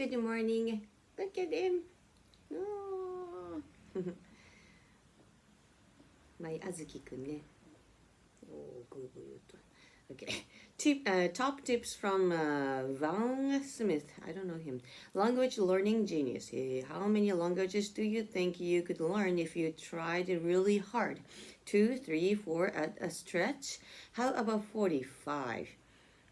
Good morning. Look at him. Oh. まいあずきくんね。おー、ぐーぐーと。Okay. Top tips from Vaughn Smith. I don't know him. Language learning genius. How many languages do you think you could learn if you tried really hard? 2, 3, 4 at a stretch? How about 45?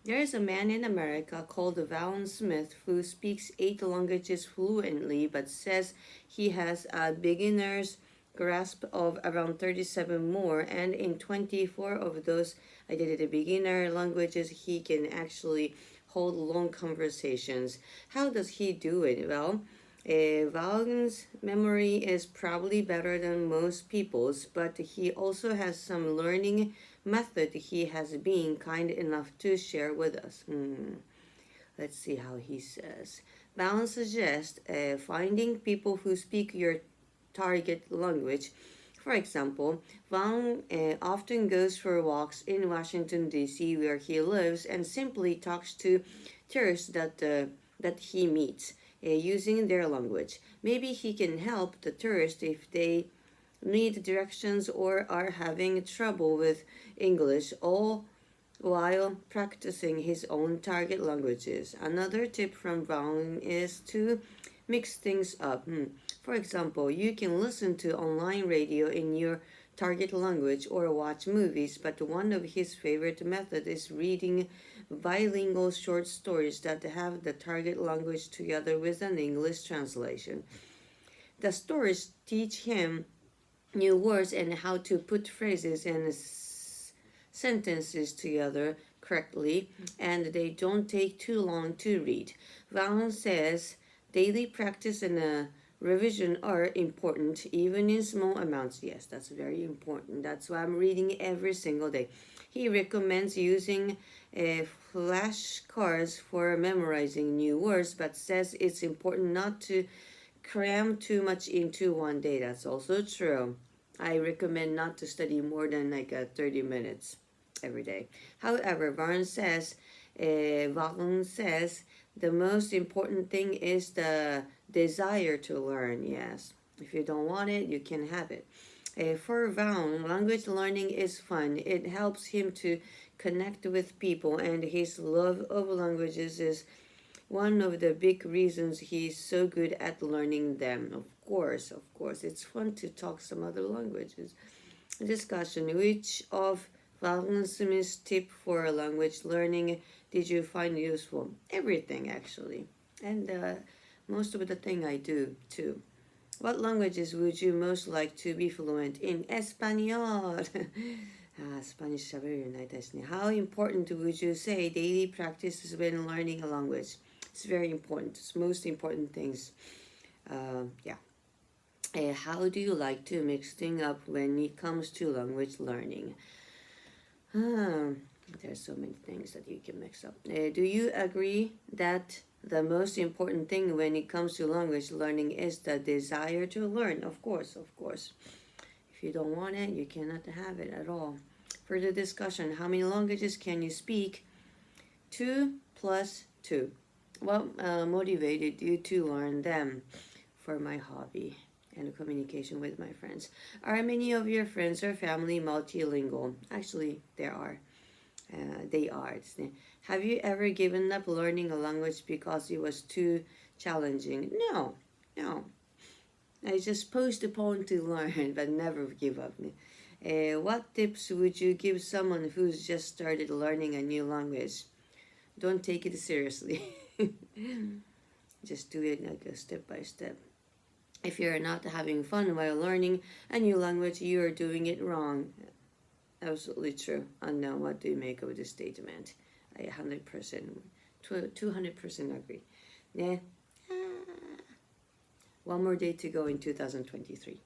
There is a man in America called Vaughn Smith who speaks 8 languages fluently but says he has a beginner's grasp of around 37 more, and in 24 of those identity beginner languages he can actually hold long conversations. How does he do it? Well, Vaughn's memory is probably better than most people's, but he also has some learning method he has been kind enough to share with us. Let's see how he says. Vaughn suggests finding people who speak your target language. For example, Vaughn often goes for walks in Washington, D.C., where he lives, and simply talks to tourists that he meets using their language. Maybe he can help the tourists if they need directions or are having trouble with English, all while practicing his own target languages. Another tip from Vaughn is to mix things up. For example, you can listen to online radio in your target language or watch movies, but one of his favorite methods is reading bilingual short stories that have the target language together with an English translation. The stories teach him new words and how to put phrases and sentences together correctly, and they don't take too long to read. Vaughn says daily practice and revision are important, even in small amounts. Yes, that's very important. That's why I'm reading every single day. He recommends using flashcards for memorizing new words, but says it's important not to cram too much into one day. That's also true. I recommend not to study more than 30 minutes every day. However, Vaughn says the most important thing is the desire to learn. Yes, if you don't want it, you can have it. For Vaughn, language learning is fun. It helps him to connect with people, and his love of languages is one of the big reasons he's so good at learning them. Of course, it's fun to talk some other languages. Discussion: which of Vaughn Smith's tip for language learning did you find useful? Everything, actually, and most of the thing I do too. What languages would you most like to be fluent in? Espanol. スパニッシュ喋れるようになりたいですね. How important would you say daily practice is when learning a language? It's very important. It's most important things. Yeah. How do you like to mix things up when it comes to language learning? There's so many things that you can mix up. Do you agree that the most important thing when it comes to language learning is the desire to learn? Of course. If you don't want it, you cannot have it at all. Further discussion: how many languages can you speak? 2 plus 2. What motivated you to learn them? For my hobby and communication with my friends. Are many of your friends or family multilingual? Actually, there are. They are. Have you ever given up learning a language because it was too challenging? No. I just postpone to learn, but never give up. What tips would you give someone who's just started learning a new language? Don't take it seriously. Just do it step by step. If you're not having fun while learning a new language, you are doing it wrong. Absolutely true. Unknown. What do you make of this statement? I 100%, 200% agree. Yeah. One more day to go in 2023.